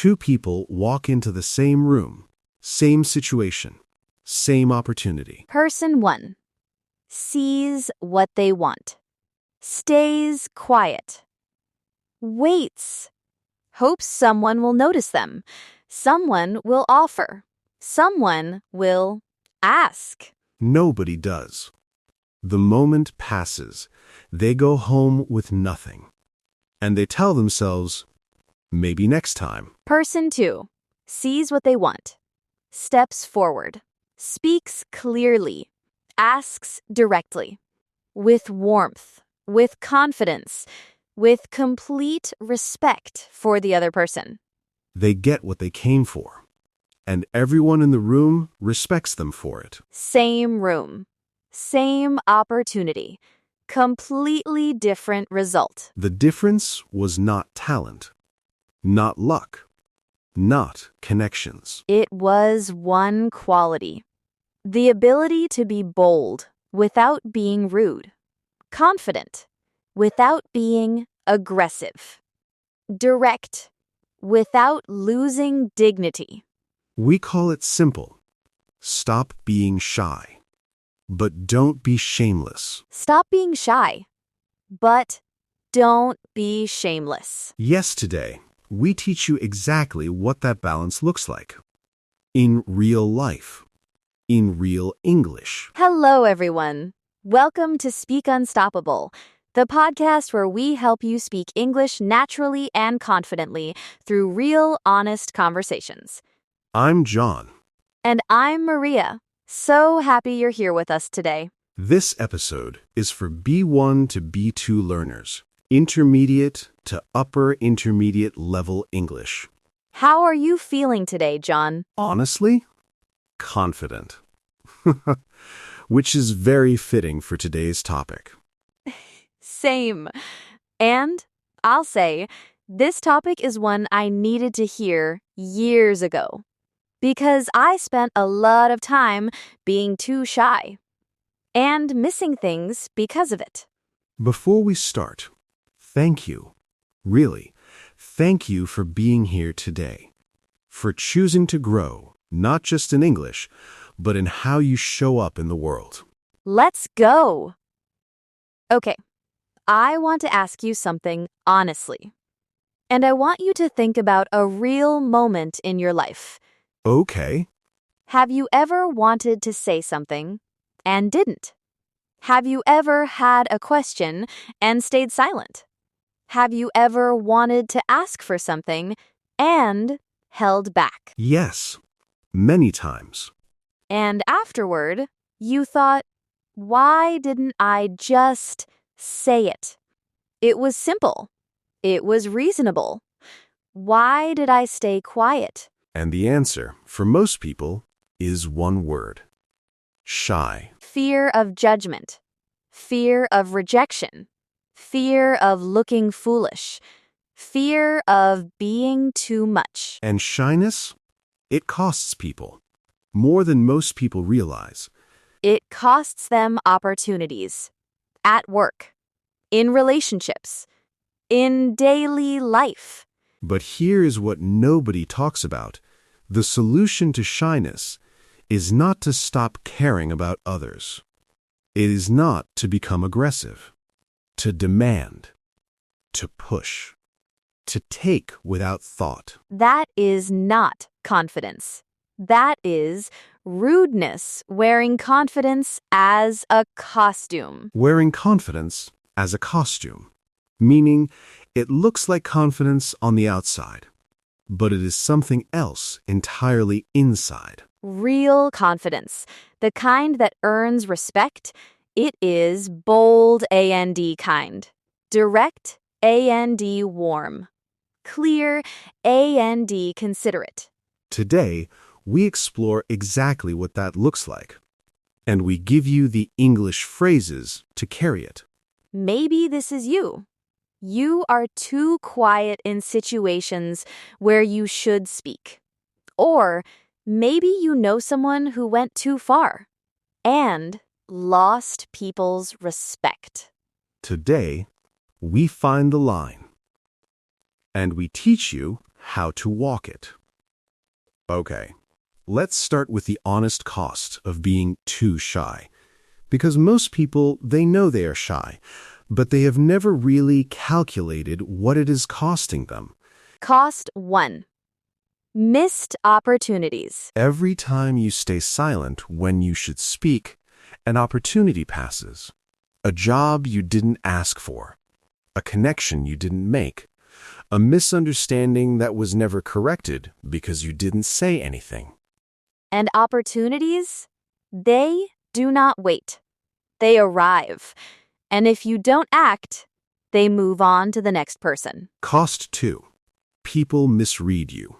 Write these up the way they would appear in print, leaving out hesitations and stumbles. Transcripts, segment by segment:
Two people walk into the same room, same situation, same opportunity. Person 1 sees what they want, stays quiet, waits, hopes someone will notice them, someone will offer, someone will ask. Nobody does. The moment passes. They go home with nothing. And they tell themselves, maybe next time. Person 2 sees what they want, steps forward, speaks clearly, asks directly, with warmth, with confidence, with complete respect for the other person. They get what they came for. And everyone in the room respects them for it. Same room, same opportunity, completely different result. The difference was not talent, not luck, not connections. It was one quality: the ability to be bold without being rude, confident without being aggressive, direct without losing dignity. We call it simple. Stop being shy. But don't be shameless. Stop being shy, but don't be shameless. Yes, today, we teach you exactly what that balance looks like. In real life. In real English. Hello, everyone. Welcome to Speak Unstoppable, the podcast where we help you speak English naturally and confidently through real, honest conversations. I'm John. And I'm Maria. So happy you're here with us today. This episode is for B1 to B2 learners, intermediate to upper intermediate level English. How are you feeling today, John? Honestly, confident. Which is very fitting for today's topic. Same. And I'll say, this topic is one I needed to hear years ago, because I spent a lot of time being too shy and missing things because of it. Before we start, thank you. Really, thank you for being here today. For choosing to grow, not just in English, but in how you show up in the world. Let's go. Okay, I want to ask you something honestly. And I want you to think about a real moment in your life. Okay. Have you ever wanted to say something and didn't? Have you ever had a question and stayed silent? Have you ever wanted to ask for something and held back? Yes, many times. And afterward, you thought, why didn't I just say it? It was simple. It was reasonable. Why did I stay quiet? And the answer, for most people, is one word. Shy. Fear of judgment, fear of rejection, fear of looking foolish, fear of being too much. And shyness? It costs people. More than most people realize. It costs them opportunities. At work, in relationships, in daily life. But here is what nobody talks about. The solution to shyness is not to stop caring about others. It is not to become aggressive, to demand, to push, to take without thought. That is not confidence. That is rudeness wearing confidence as a costume. Wearing confidence as a costume, meaning it looks like confidence on the outside, but it is something else entirely inside. Real confidence, the kind that earns respect, it is bold A&D kind, direct A&D warm, clear A&D considerate. Today, we explore exactly what that looks like, and we give you the English phrases to carry it. Maybe this is you. You are too quiet in situations where you should speak. Or maybe you know someone who went too far and lost people's respect. Today, we find the line, and we teach you how to walk it. Okay, let's start with the honest cost of being too shy. Because most people, they know they are shy, but they have never really calculated what it is costing them. Cost 1. Missed opportunities. Every time you stay silent when you should speak, an opportunity passes. A job you didn't ask for. A connection you didn't make. A misunderstanding that was never corrected because you didn't say anything. And opportunities, they do not wait. They arrive. And if you don't act, they move on to the next person. Cost 2. People misread you.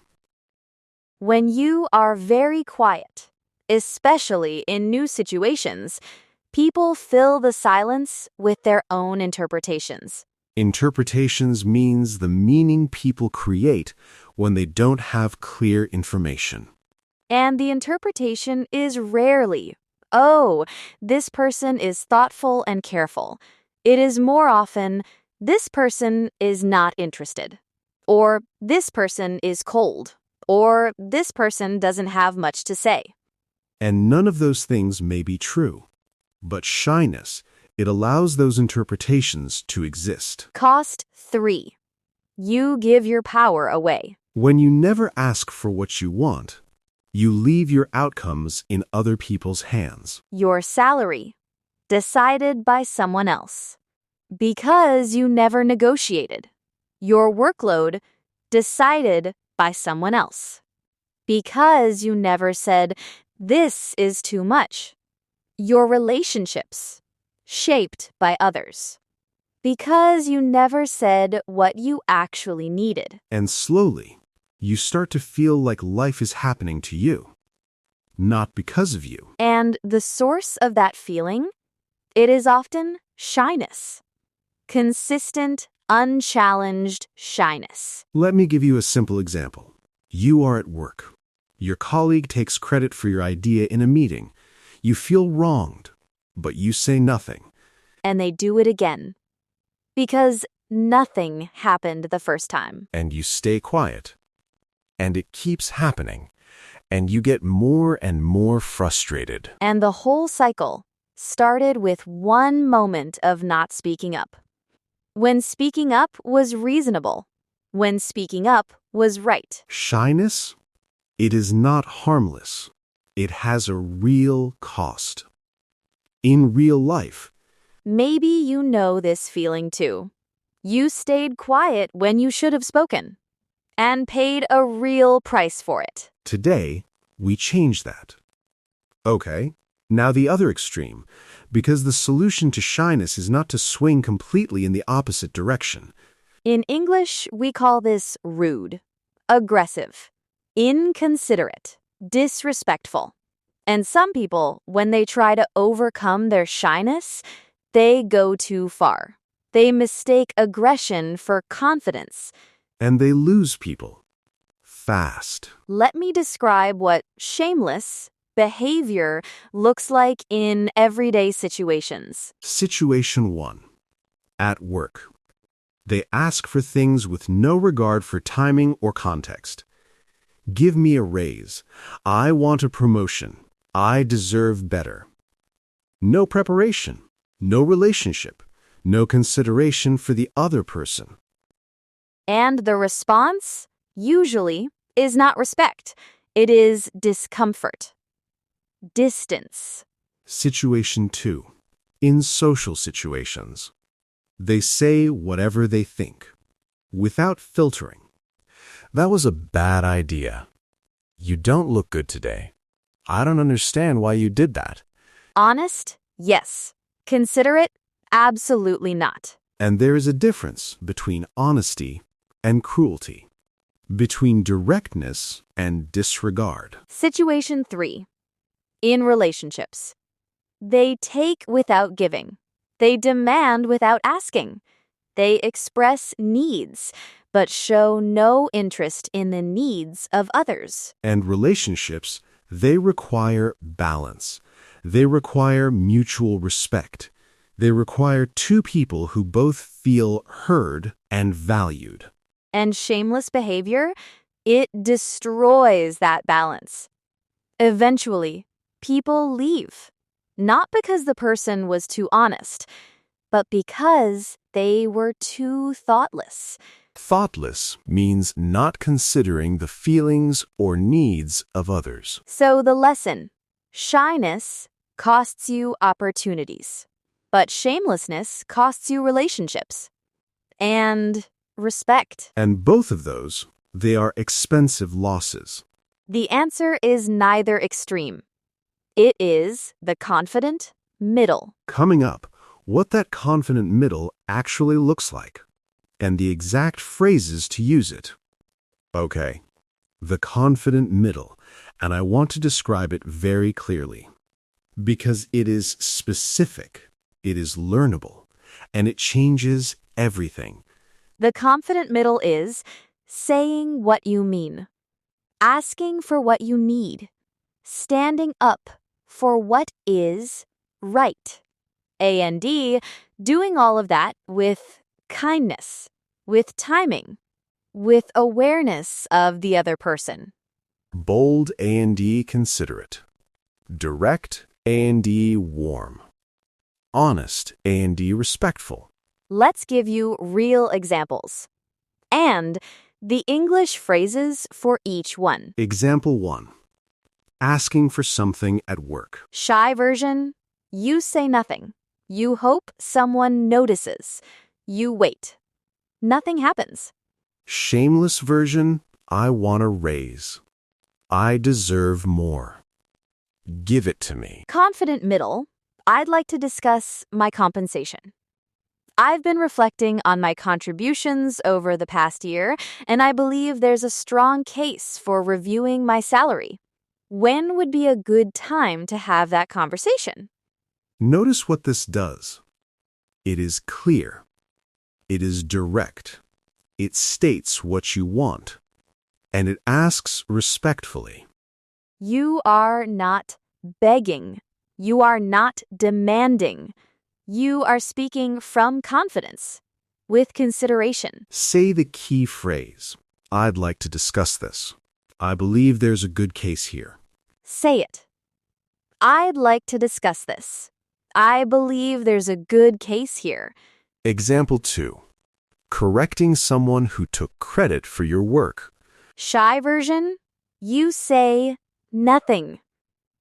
When you are very quiet, especially in new situations, people fill the silence with their own interpretations. Interpretations means the meaning people create when they don't have clear information. And the interpretation is rarely, oh, this person is thoughtful and careful. It is more often, this person is not interested. Or this person is cold. Or this person doesn't have much to say. And none of those things may be true. But shyness, it allows those interpretations to exist. Cost 3. You give your power away. When you never ask for what you want, you leave your outcomes in other people's hands. Your salary, decided by someone else. Because you never negotiated. Your workload, decided by someone else. Because you never said, this is too much. Your relationships, shaped by others. Because you never said what you actually needed. And slowly, you start to feel like life is happening to you, not because of you. And the source of that feeling, it is often shyness. Consistent, unchallenged shyness. Let me give you a simple example. You are at work. Your colleague takes credit for your idea in a meeting. You feel wronged, but you say nothing. And they do it again. Because nothing happened the first time. And you stay quiet. And it keeps happening. And you get more and more frustrated. And the whole cycle started with one moment of not speaking up. When speaking up was reasonable. When speaking up was right. Shyness? It is not harmless. It has a real cost. In real life. Maybe you know this feeling too. You stayed quiet when you should have spoken. And paid a real price for it. Today, we change that. Okay, now the other extreme, because the solution to shyness is not to swing completely in the opposite direction. In English, we call this rude, aggressive, inconsiderate, disrespectful. And some people, when they try to overcome their shyness, they go too far. They mistake aggression for confidence. And they lose people. Fast. Let me describe what shameless behavior looks like in everyday situations. Situation 1. At work. They ask for things with no regard for timing or context. Give me a raise. I want a promotion. I deserve better. No preparation. No relationship. No consideration for the other person. And the response, usually, is not respect. It is discomfort. Distance. Situation 2. In social situations. They say whatever they think, without filtering. That was a bad idea. You don't look good today. I don't understand why you did that. Honest? Yes. Considerate? Absolutely not. And there is a difference between honesty and cruelty, between directness and disregard. Situation 3. In relationships. They take without giving. They demand without asking. They express needs, but show no interest in the needs of others. And relationships, they require balance. They require mutual respect. They require two people who both feel heard and valued. And shameless behavior, It destroys that balance. Eventually, people leave, not because the person was too honest, but because they were too thoughtless. Thoughtless means not considering the feelings or needs of others. So the lesson, shyness costs you opportunities, but shamelessness costs you relationships and respect. And both of those, they are expensive losses. The answer is neither extreme. It is the confident middle. Coming up, what that confident middle actually looks like, and the exact phrases to use it. Okay, the confident middle, and I want to describe it very clearly, because it is specific, it is learnable, and it changes everything. The confident middle is saying what you mean, asking for what you need, standing up for what is right. And doing all of that with kindness, with timing, with awareness of the other person. Bold and considerate, direct and warm, honest and respectful. Let's give you real examples and the English phrases for each one. Example 1. Asking for something at work. Shy version, you say nothing. You hope someone notices. You wait. Nothing happens. Shameless version, I want a raise. I deserve more. Give it to me. Confident middle, I'd like to discuss my compensation. I've been reflecting on my contributions over the past year, and I believe there's a strong case for reviewing my salary. When would be a good time to have that conversation? Notice what this does. It is clear. It is direct. It states what you want. And it asks respectfully. You are not begging. You are not demanding. You are speaking from confidence, with consideration. Say the key phrase. I'd like to discuss this. I believe there's a good case here. Say it. I'd like to discuss this. I believe there's a good case here. Example 2. Correcting someone who took credit for your work. Shy version, you say nothing.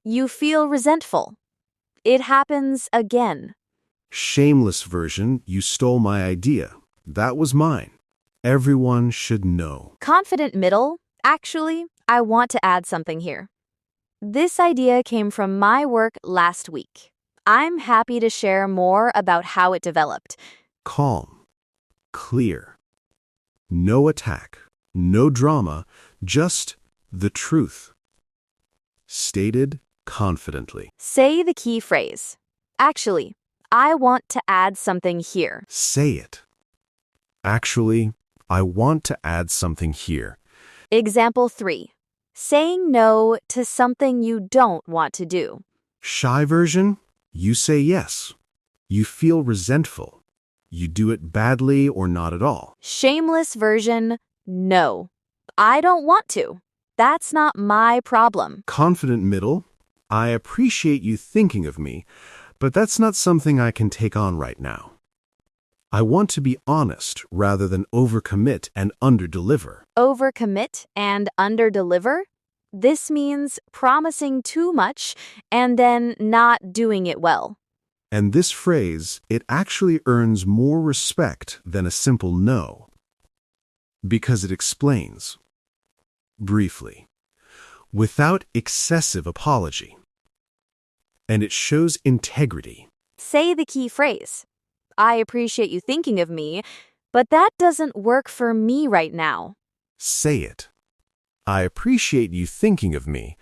You feel resentful. It happens again. Shameless version, you stole my idea. That was mine. Everyone should know. Confident middle, actually, I want to add something here. This idea came from my work last week. I'm happy to share more about how it developed. Calm. Clear. No attack. No drama. Just the truth. Stated confidently. Say the key phrase. Actually, I want to add something here. Say it. Actually, I want to add something here. Example 3. Saying no to something you don't want to do. Shy version, you say yes. You feel resentful. You do it badly or not at all. Shameless version, no. I don't want to. That's not my problem. Confident middle, I appreciate you thinking of me, but that's not something I can take on right now. I want to be honest rather than overcommit and underdeliver. Overcommit and underdeliver? This means promising too much and then not doing it well. And this phrase, it actually earns more respect than a simple no, because it explains, briefly, without excessive apology. And it shows integrity. Say the key phrase. I appreciate you thinking of me, but that doesn't work for me right now. Say it. I appreciate you thinking of me,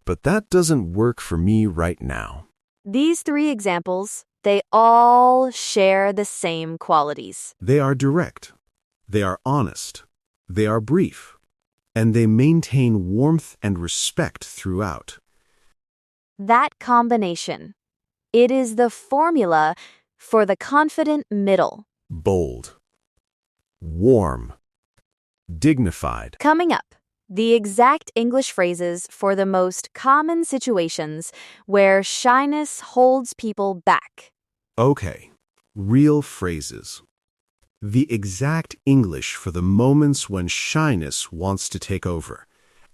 but that doesn't work for me right now. These 3 examples, they all share the same qualities. They are direct. They are honest. They are brief. And they maintain warmth and respect throughout. That combination. It is the formula for the confident middle. Bold. Warm. Dignified. Coming up, The exact English phrases for the most common situations where shyness holds people back. Okay, real phrases. The exact English for the moments when shyness wants to take over,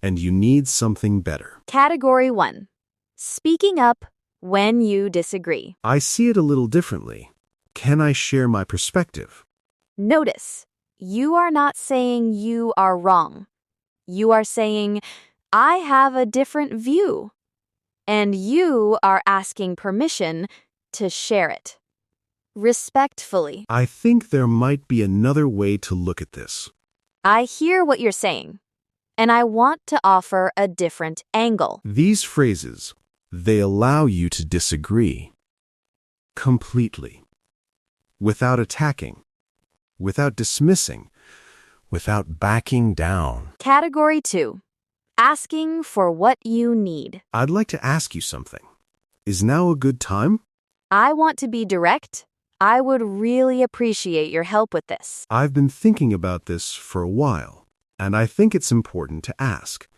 and you need something better. Category 1. Speaking up when you disagree. I see it a little differently. Can I share my perspective? Notice, you are not saying you are wrong. You are saying, I have a different view. And you are asking permission to share it. Respectfully. I think there might be another way to look at this. I hear what you're saying, and I want to offer a different angle. These phrases, they allow you to disagree completely, without attacking, without dismissing, without backing down. Category 2. Asking for what you need. I'd like to ask you something. Is now a good time? I want to be direct. I would really appreciate your help with this. I've been thinking about this for a while, and I think it's important to ask.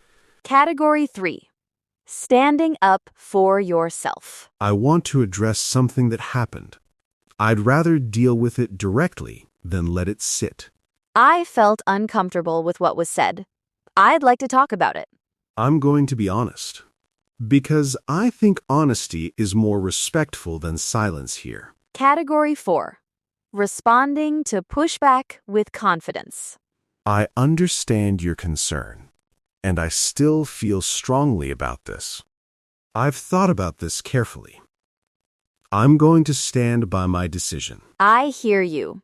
Category 3. Standing up for yourself. I want to address something that happened. I'd rather deal with it directly than let it sit. I felt uncomfortable with what was said. I'd like to talk about it. I'm going to be honest, because I think honesty is more respectful than silence here. Category 4. Responding to pushback with confidence. I understand your concern, and I still feel strongly about this. I've thought about this carefully. I'm going to stand by my decision. I hear you.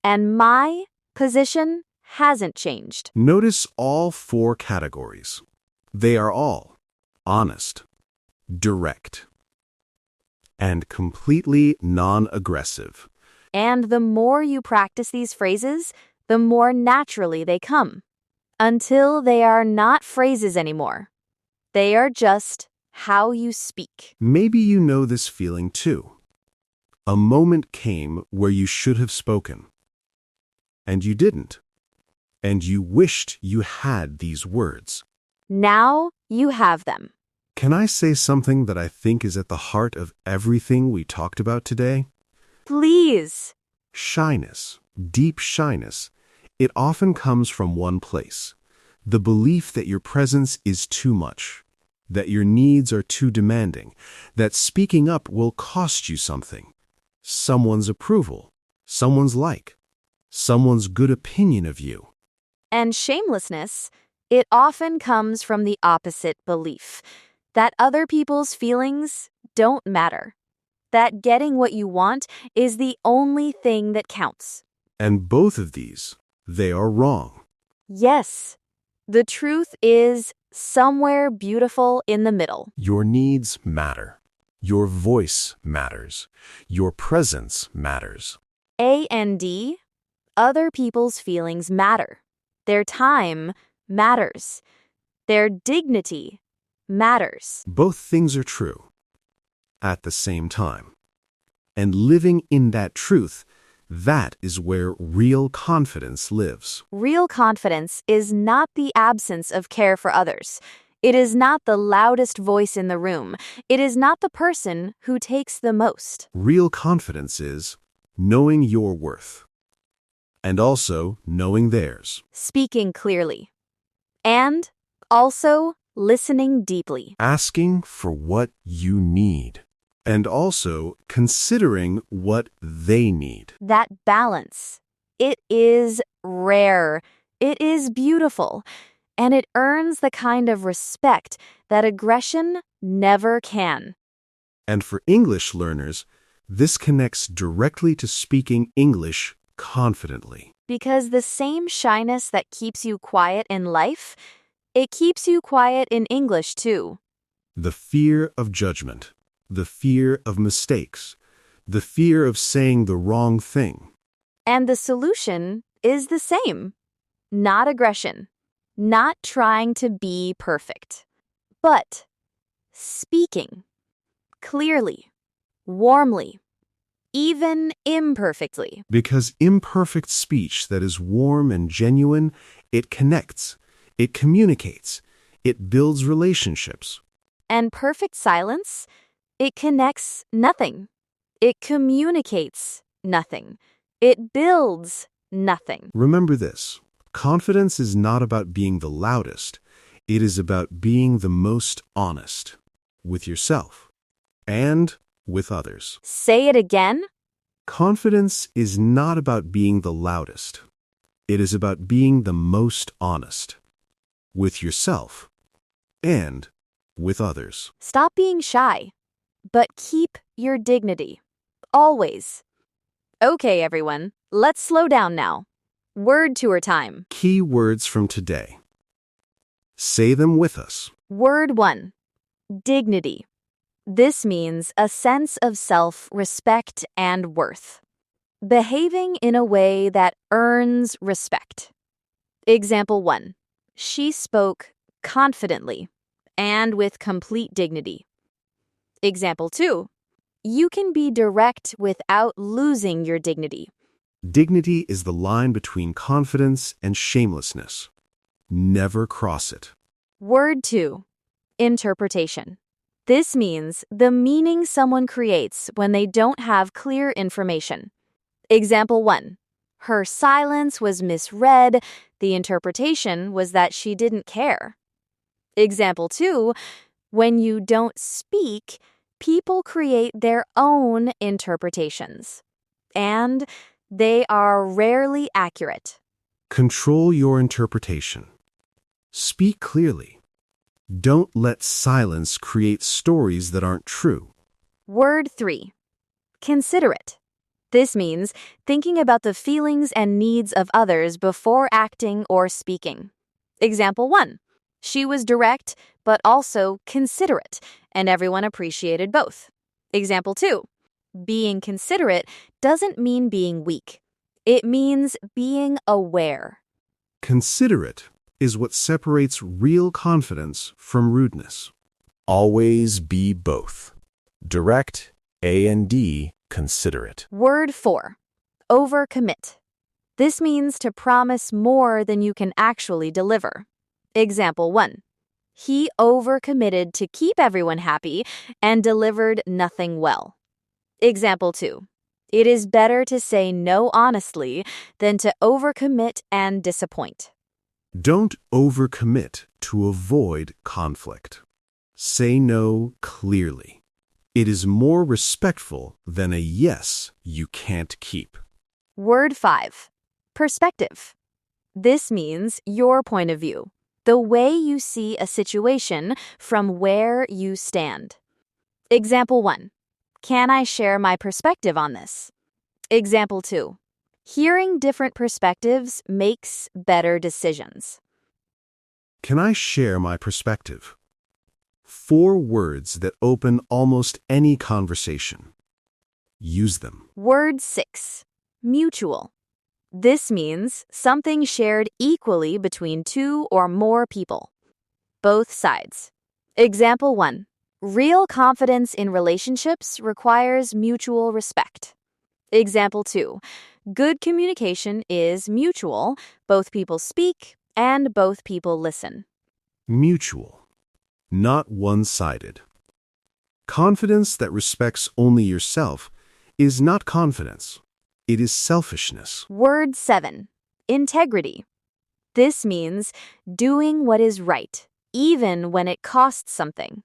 And my position hasn't changed. Notice all 4 categories. They are all honest, direct, and completely non-aggressive. And the more you practice these phrases, the more naturally they come. Until they are not phrases anymore. They are just how you speak. Maybe you know this feeling too. A moment came where you should have spoken, and you didn't. And you wished you had these words. Now you have them. Can I say something that I think is at the heart of everything we talked about today? Please. Shyness, deep shyness, it often comes from one place. The belief that your presence is too much, that your needs are too demanding, that speaking up will cost you something. Someone's approval, someone's like, someone's good opinion of you. And shamelessness, it often comes from the opposite belief, that other people's feelings don't matter, that getting what you want is the only thing that counts. And both of these, they are wrong. Yes, the truth is somewhere beautiful in the middle. Your needs matter. Your voice matters. Your presence matters. A&D, other people's feelings matter. Their time matters. Their dignity matters. Both things are true at the same time. And living in that truth, that is where real confidence lives. Real confidence is not the absence of care for others. It is not the loudest voice in the room. It is not the person who takes the most. Real confidence is knowing your worth and also knowing theirs. Speaking clearly. And also listening deeply. Asking for what you need and also considering what they need. That balance. It is rare. It is beautiful. And it earns the kind of respect that aggression never can. And for English learners, this connects directly to speaking English confidently. Because the same shyness that keeps you quiet in life, it keeps you quiet in English too. The fear of judgment, the fear of mistakes, the fear of saying the wrong thing. And the solution is the same. Not aggression. Not trying to be perfect. But speaking clearly, warmly, even imperfectly. Because imperfect speech that is warm and genuine, it connects. It communicates. It builds relationships. And perfect silence? It connects nothing. It communicates nothing. It builds nothing. Remember this. Confidence is not about being the loudest. It is about being the most honest with yourself and with others. Say it again. Confidence is not about being the loudest. It is about being the most honest with yourself and with others. Stop being shy, but keep your dignity. Always. Okay, everyone, let's slow down now. Word tour time. Key words from today. Say them with us. Word 1. Dignity. This means a sense of self-respect and worth. Behaving in a way that earns respect. Example 1. She spoke confidently and with complete dignity. Example 2. You can be direct without losing your dignity. Dignity is the line between confidence and shamelessness. Never cross it. Word 2. Interpretation. This means the meaning someone creates when they don't have clear information. Example 1. Her silence was misread. The interpretation was that she didn't care. Example 2. When you don't speak, people create their own interpretations. And they are rarely accurate. Control your interpretation. Speak clearly. Don't let silence create stories that aren't true. Word 3. Considerate. This means thinking about the feelings and needs of others before acting or speaking. Example 1. She was direct, but also considerate, and everyone appreciated both. Example 2. Being considerate doesn't mean being weak. It means being aware. Considerate is what separates real confidence from rudeness. Always be both. Direct, A&D, considerate. Word 4. Overcommit. This means to promise more than you can actually deliver. Example 1. He overcommitted to keep everyone happy and delivered nothing well. Example 2. It is better to say no honestly than to overcommit and disappoint. Don't overcommit to avoid conflict. Say no clearly. It is more respectful than a yes you can't keep. Word 5. Perspective. This means your point of view, the way you see a situation from where you stand. Example 1. Can I share my perspective on this? Example 2. Hearing different perspectives makes better decisions. Can I share my perspective? 4 words that open almost any conversation. Use them. Word 6. Mutual. This means something shared equally between 2 or more people. Both sides. Example 1. Real confidence in relationships requires mutual respect. Example 2. Good communication is mutual. Both people speak and both people listen. Mutual, not one-sided. Confidence that respects only yourself is not confidence. It is selfishness. Word 7. Integrity. This means doing what is right, even when it costs something.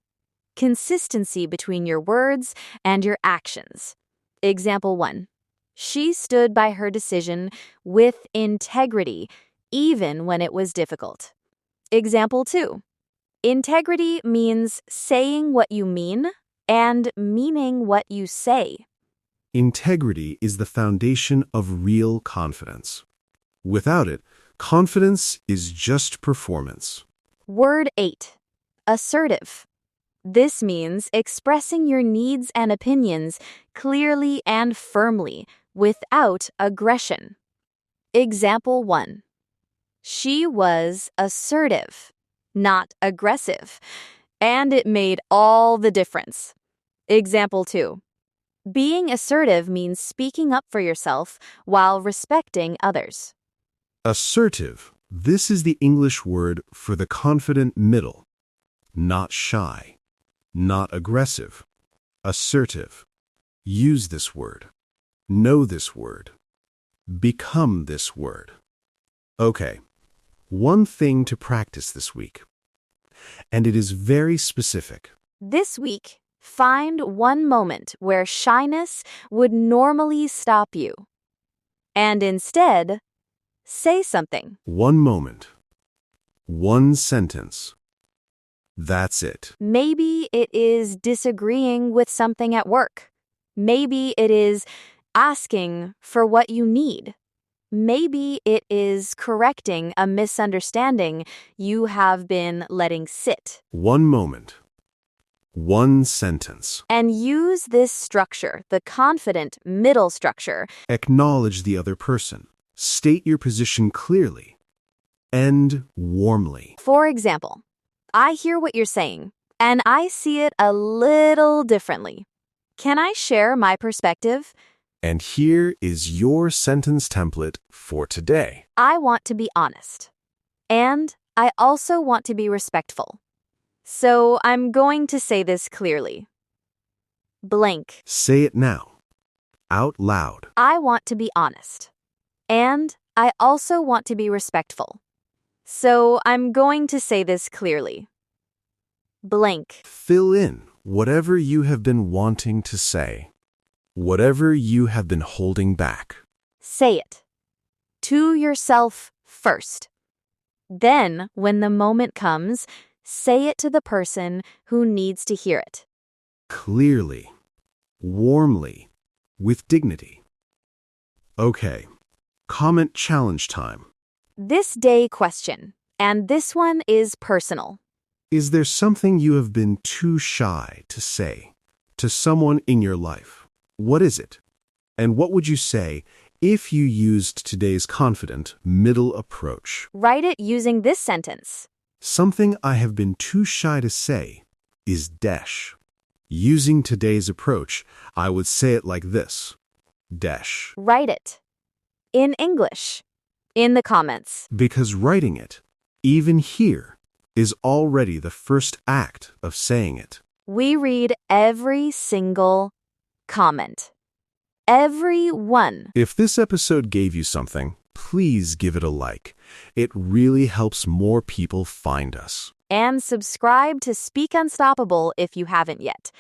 Consistency between your words and your actions. Example 1. She stood by her decision with integrity, even when it was difficult. Example 2. Integrity means saying what you mean and meaning what you say. Integrity is the foundation of real confidence. Without it, confidence is just performance. Word 8. Assertive. This means expressing your needs and opinions clearly and firmly without aggression. Example 1. She was assertive, not aggressive, and it made all the difference. Example 2. Being assertive means speaking up for yourself while respecting others. Assertive This is the English word for the confident middle. Not shy, not aggressive, assertive. Use this word. Know this word. Become this word. Okay, one thing to practice this week. And it is very specific. This week, find one moment where shyness would normally stop you. And instead, say something. One moment. One sentence. That's it. Maybe it is disagreeing with something at work. Maybe it is asking for what you need. Maybe it is correcting a misunderstanding you have been letting sit. One moment. One sentence. And use this structure, the confident middle structure. Acknowledge the other person. State your position clearly. End warmly. For example, I hear what you're saying, and I see it a little differently. Can I share my perspective? And here is your sentence template for today. I want to be honest. And I also want to be respectful. So I'm going to say this clearly. Blank. Say it now. Out loud. I want to be honest. And I also want to be respectful. So I'm going to say this clearly. Blank. Fill in whatever you have been wanting to say. Whatever you have been holding back. Say it. To yourself first. Then, when the moment comes, say it to the person who needs to hear it. Clearly. Warmly. With dignity. Okay. Comment challenge time. This day question, and this one is personal. Is there something you have been too shy to say to someone in your life? What is it? And what would you say if you used today's confident middle approach? Write it using this sentence. Something I have been too shy to say is dash. Using today's approach, I would say it like this. Dash. Write it. In English. In the comments. Because writing it, even here, is already the first act of saying it. We read every single comment. Every one. If this episode gave you something, please give it a like. It really helps more people find us. And subscribe to Speak Unstoppable if you haven't yet.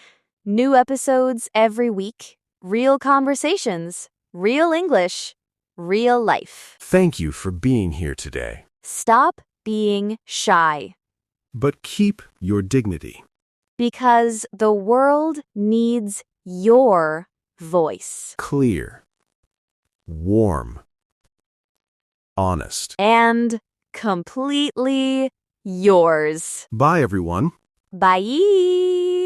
New episodes every week. Real conversations. Real English. Real life. Thank you for being here today. Stop being shy. But keep your dignity. Because the world needs your voice. Clear. Warm. Honest. And completely yours. Bye, everyone. Bye.